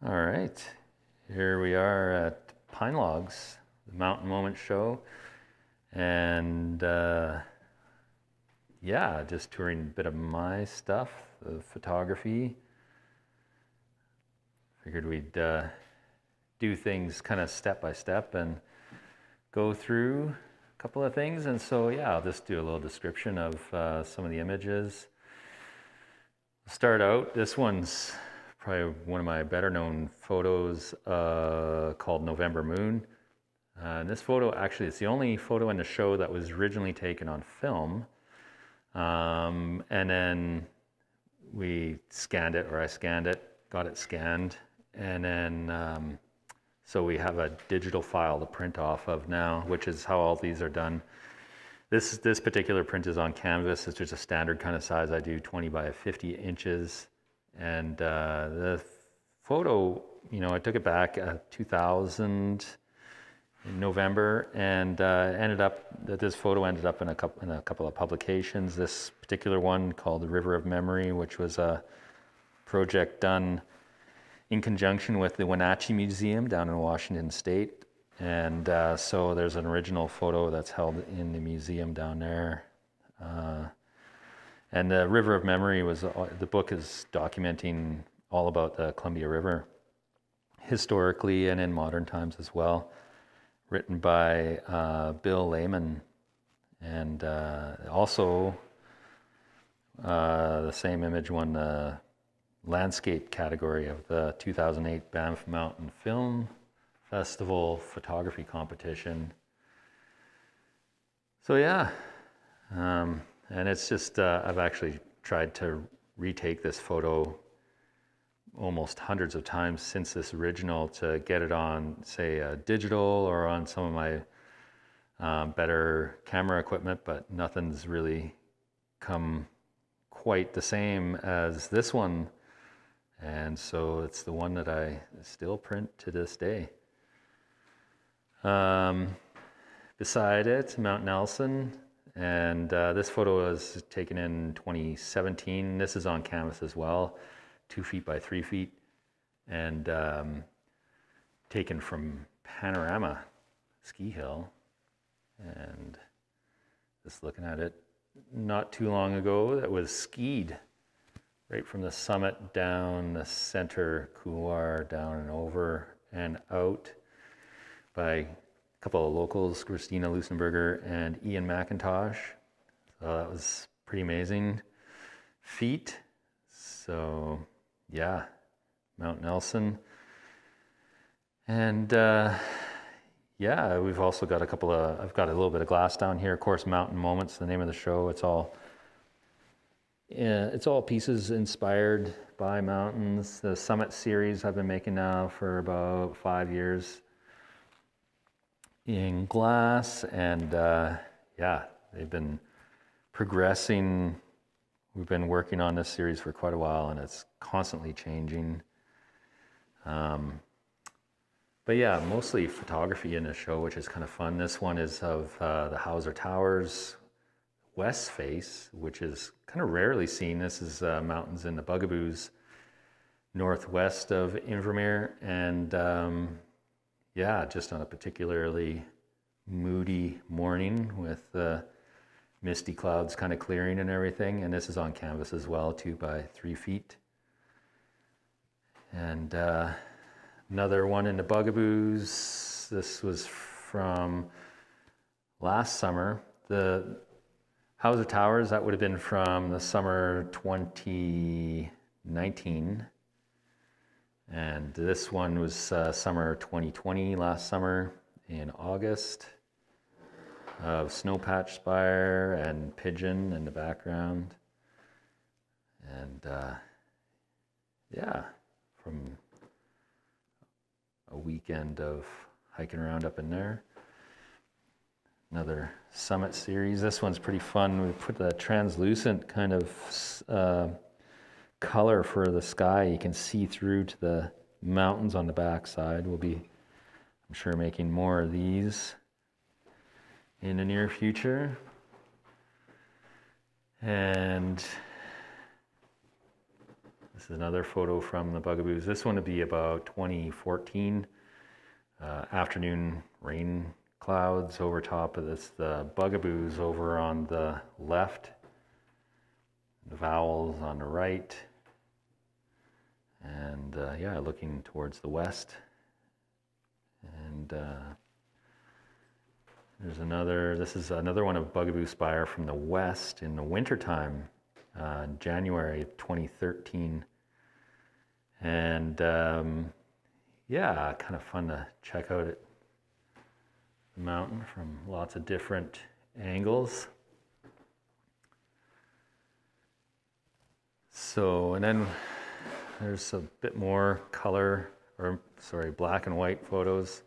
All right, here we are at Pynelogs, the Mountain Moment show, and yeah, just touring a bit of my stuff, the photography. Figured we'd do things kind of step by step and go through a couple of things, and so yeah, I'll just do a little description of some of the images. I'll start out, this one's probably one of my better known photos called November Moon. And this photo, actually, it's the only photo in the show that was originally taken on film. And then we scanned it, or I scanned it, got it scanned. And then, so we have a digital file to print off of now, which is how all these are done. This particular print is on canvas. It's just a standard kind of size. I do 20 by 50 inches. And the photo, you know, I took it back 2000 in November, and this photo ended up in a couple of publications. This particular one called The River of Memory, which was a project done in conjunction with the Wenatchee Museum down in Washington State. And so there's an original photo that's held in the museum down there. And the River of Memory was, the book is documenting all about the Columbia River, historically and in modern times as well, written by Bill Lehman. And also, the same image won the landscape category of the 2008 Banff Mountain Film Festival photography competition. So yeah. And it's just, I've actually tried to retake this photo almost hundreds of times since this original to get it on, say, digital or on some of my better camera equipment, but nothing's really come quite the same as this one. And so it's the one that I still print to this day. Beside it, Mount Nelson. And this photo was taken in 2017. This is on canvas as well, 2 feet by 3 feet, and taken from Panorama Ski Hill. And just looking at it, not too long ago, that was skied right from the summit down the center couloir, down and over and out by a couple of locals, Christina Lusenberger and Ian McIntosh. So that was pretty amazing feat. So yeah, Mount Nelson. And yeah, we've also got I've got a little bit of glass down here. Of course, Mountain Moments, the name of the show. It's all pieces inspired by mountains. The Summit series I've been making now for about 5 years in glass, and yeah, they've been progressing. We've been working on this series for quite a while, and it's constantly changing. But yeah, mostly photography in the show, which is kind of fun. This one is of the Hauser Towers west face, which is kind of rarely seen. This is mountains in the Bugaboos northwest of Invermere, and yeah, just on a particularly moody morning with misty clouds kind of clearing and everything. And this is on canvas as well, 2 by 3 feet. And another one in the Bugaboos. This was from last summer. The Hauser Towers, that would have been from the summer 2019. And this one was summer 2020, last summer in August, of Snowpatch Spire and Pigeon in the background. And yeah, from a weekend of hiking around up in there. Another Summit series. This one's pretty fun. We put a translucent kind of color for the sky. You can see through to the mountains on the backside. We'll be, I'm sure, making more of these in the near future. And this is another photo from the bugaboos. This one would be about 2014. Afternoon rain clouds over top of this. The bugaboos over on the left. The vowels on the right. And yeah, looking towards the west. And there's another, this is another one of Bugaboo Spire from the west in the wintertime, January 2013. And yeah, kind of fun to check out it, the mountain from lots of different angles. So, and then there's a bit more color, or sorry, black and white photos.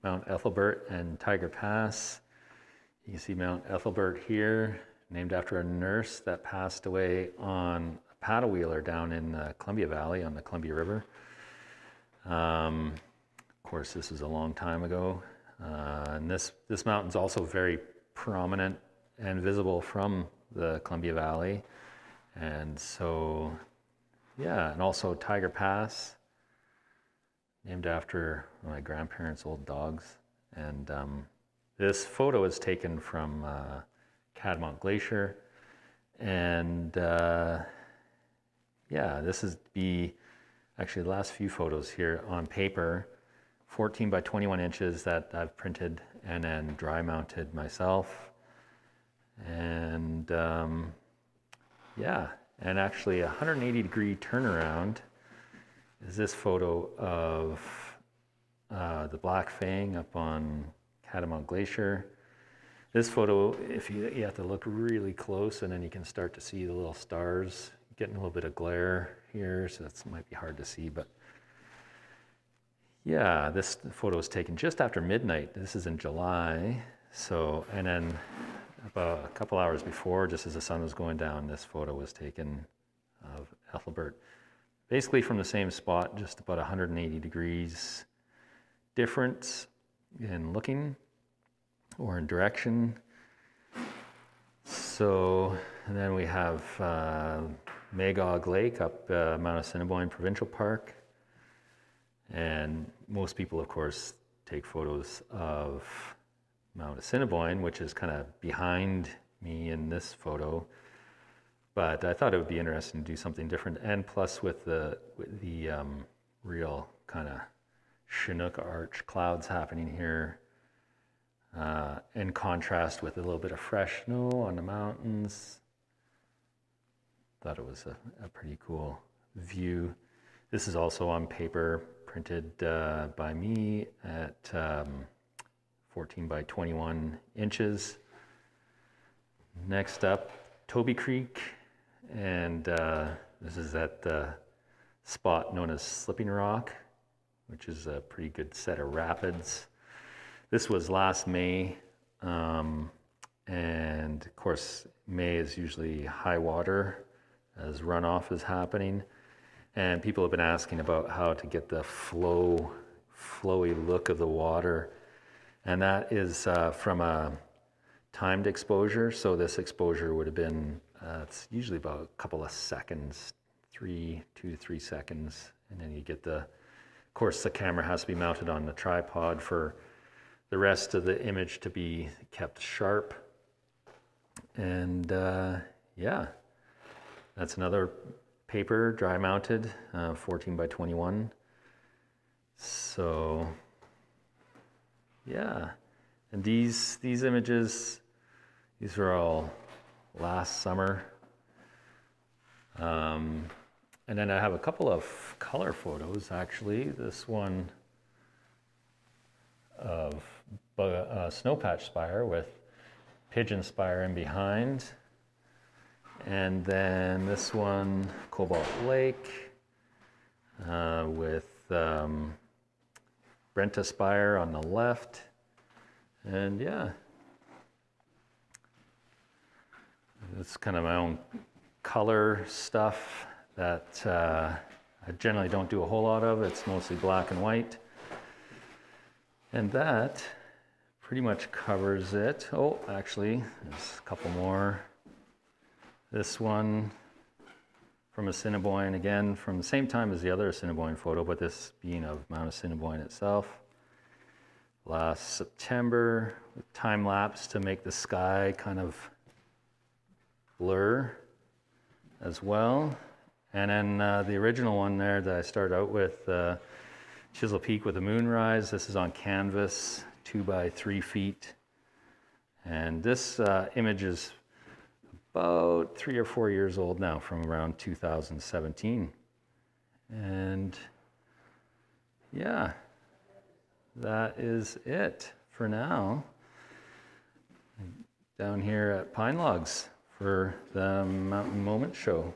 Mount Ethelbert and Tiger Pass. You can see Mount Ethelbert here, named after a nurse that passed away on a paddle wheeler down in the Columbia Valley on the Columbia River. Of course, this was a long time ago. And this mountain's also very prominent and visible from the Columbia Valley. And so, yeah, and also Tiger Pass, named after my grandparents' old dogs. And this photo is taken from Catamount Glacier. And yeah, this is actually the last few photos here on paper, 14 by 21 inches that I've printed and then dry mounted myself. And yeah, and actually a 180-degree turnaround is this photo of the Black Fang up on Catamount Glacier. This photo, if you have to look really close, and then you can start to see the little stars, getting a little bit of glare here, so that might be hard to see, but yeah, this photo was taken just after midnight. This is in July, so, and then about a couple hours before, just as the sun was going down, this photo was taken of Ethelbert. Basically from the same spot, just about 180 degrees difference in looking or in direction. So, and then we have Magog Lake up Mount Assiniboine Provincial Park. And most people, of course, take photos of Mount Assiniboine, which is kind of behind me in this photo. But I thought it would be interesting to do something different, and plus with the real kind of Chinook arch clouds happening here, in contrast with a little bit of fresh snow on the mountains. Thought it was a pretty cool view. This is also on paper, printed by me at 14 by 21 inches. Next up, Toby Creek. And this is at the spot known as Slipping Rock, which is a pretty good set of rapids. This was last May, and of course May is usually high water as runoff is happening, and people have been asking about how to get the flowy look of the water, and that is from a timed exposure. So this exposure would have been it's usually about a couple of seconds, 2 to 3 seconds, and then you get of course the camera has to be mounted on the tripod for the rest of the image to be kept sharp. And yeah, that's another paper, dry mounted, 14 by 21. So yeah, and these images, these are all last summer. And then I have a couple of color photos, actually. This one of Snowpatch Spire with Pigeon Spire in behind. And then this one, Cobalt Lake, with Brenta Spire on the left. And yeah, it's kind of my own color stuff that I generally don't do a whole lot of. It's mostly black and white. And that pretty much covers it. Oh, actually, there's a couple more. This one from Assiniboine, again from the same time as the other Assiniboine photo, but this being of Mount Assiniboine itself. Last September, with time lapse to make the sky kind of blur as well. And then the original one there that I started out with, Chisel Peak with a moonrise. This is on canvas, 2 by 3 feet. And this image is about 3 or 4 years old now, from around 2017. And yeah, that is it for now. Down here at Pynelogs for the Mountain Moment show.